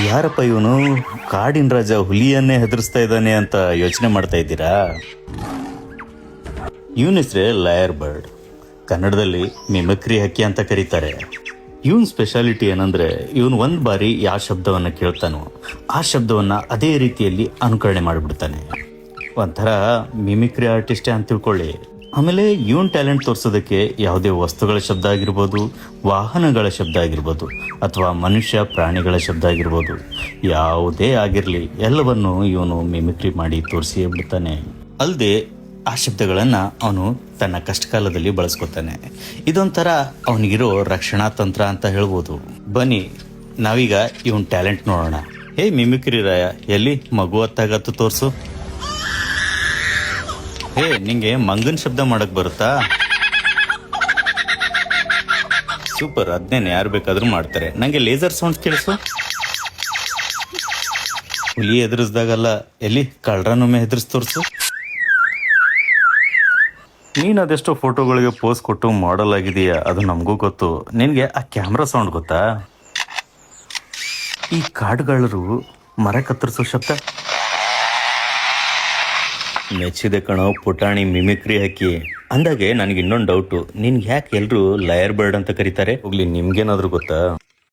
ಯಾರಪ್ಪ ಇವನು ಕಾಡಿನ ರಾಜ ಹುಲಿಯನ್ನೇ ಹೆದರ್ಸ್ತಾ ಇದ್ದಾನೆ ಅಂತ ಯೋಚನೆ ಮಾಡ್ತಾ ಇದ್ದೀರಾ? ಇವನ ಹೆಸರೇ ಲಯರ್ ಬರ್ಡ್. ಕನ್ನಡದಲ್ಲಿ ಮಿಮಿಕ್ರಿ ಹಕ್ಕಿ ಅಂತ ಕರೀತಾರೆ. ಇವನ್ ಸ್ಪೆಷಾಲಿಟಿ ಏನಂದ್ರೆ ಇವನು ಒಂದ್ ಬಾರಿ ಯಾವ ಶಬ್ದವನ್ನ ಕೇಳ್ತಾನೋ ಆ ಶಬ್ದವನ್ನ ಅದೇ ರೀತಿಯಲ್ಲಿ ಅನುಕರಣೆ ಮಾಡಿಬಿಡ್ತಾನೆ. ಒಂಥರ ಮಿಮಿಕ್ರಿ ಆರ್ಟಿಸ್ಟೇ ಅಂತ ತಿಳ್ಕೊಳ್ಳಿ. ಆಮೇಲೆ ಇವನ್ ಟ್ಯಾಲೆಂಟ್ ತೋರಿಸೋದಕ್ಕೆ ಯಾವುದೇ ವಸ್ತುಗಳ ಶಬ್ದ ಆಗಿರ್ಬೋದು, ವಾಹನಗಳ ಶಬ್ದ ಆಗಿರ್ಬೋದು, ಅಥವಾ ಮನುಷ್ಯ ಪ್ರಾಣಿಗಳ ಶಬ್ದ ಆಗಿರ್ಬೋದು, ಯಾವುದೇ ಆಗಿರಲಿ ಎಲ್ಲವನ್ನು ಇವನು ಮಿಮಿಕ್ರಿ ಮಾಡಿ ತೋರಿಸಿಯೇ ಬಿಡ್ತಾನೆ. ಅಲ್ಲದೆ ಆ ಶಬ್ದಗಳನ್ನು ಅವನು ತನ್ನ ಕಷ್ಟಕಾಲದಲ್ಲಿ ಬಳಸ್ಕೊತಾನೆ. ಇದೊಂಥರ ಅವನಿಗಿರೋ ರಕ್ಷಣಾ ತಂತ್ರ ಅಂತ ಹೇಳ್ಬೋದು. ಬನ್ನಿ ನಾವೀಗ ಇವನ್ ಟ್ಯಾಲೆಂಟ್ ನೋಡೋಣ. ಹೇ ಮಿಮಿಕ್ರಿ ರಾಯ, ಎಲ್ಲಿ ಮಗು ಹೊತ್ತಾಗತ್ತು ತೋರಿಸು. ಹೇ, ನಿಂಗೆ ಮಂಗನ್ ಶಬ್ದ ಮಾಡಕ್ ಬರುತ್ತಾ? ಸೂಪರ್, ಅದನ್ನೇನು ಯಾರು ಬೇಕಾದ್ರೂ ಮಾಡ್ತಾರೆ. ನಂಗೆ ಲೇಸರ್ ಸೌಂಡ್ ಕೇಳಿಸು. ಹುಲಿ ಎದುರಿಸ್ದಾಗಲ್ಲ, ಎಲ್ಲಿ ಕಳ್ರನೊಮ್ಮೆ ಹೆದರ್ಸ್ ತೋರಿಸು. ನೀನ್ ಅದೆಷ್ಟೋ ಫೋಟೋಗಳಿಗೆ ಪೋಸ್ ಕೊಟ್ಟು ಮಾಡಲ್ ಆಗಿದೆಯಾ, ಅದು ನಮಗೂ ಗೊತ್ತು. ನಿನ್ಗೆ ಆ ಕ್ಯಾಮ್ರಾ ಸೌಂಡ್ ಗೊತ್ತಾ? ಈ ಕಾಡುಗಾಳರು ಮರ ಕತ್ತರಿಸೋ ಶಬ್ದ. ಮೆಚ್ಚಿದೆ ಕಣೋ ಪುಟಾಣಿ ಮಿಮಿಕ್ರಿ ಹಾಕಿ. ಅಂದಾಗೆ ನನಗೆ ಇನ್ನೊಂದು ಡೌಟು, ನಿನ್ಗೆ ಯಾಕೆ ಎಲ್ರು ಲಯರ್ ಬರ್ಡ್ ಅಂತ ಕರೀತಾರೆ? ಹೋಗ್ಲಿ, ನಿಮ್ಗೇನಾದ್ರೂ ಗೊತ್ತಾ?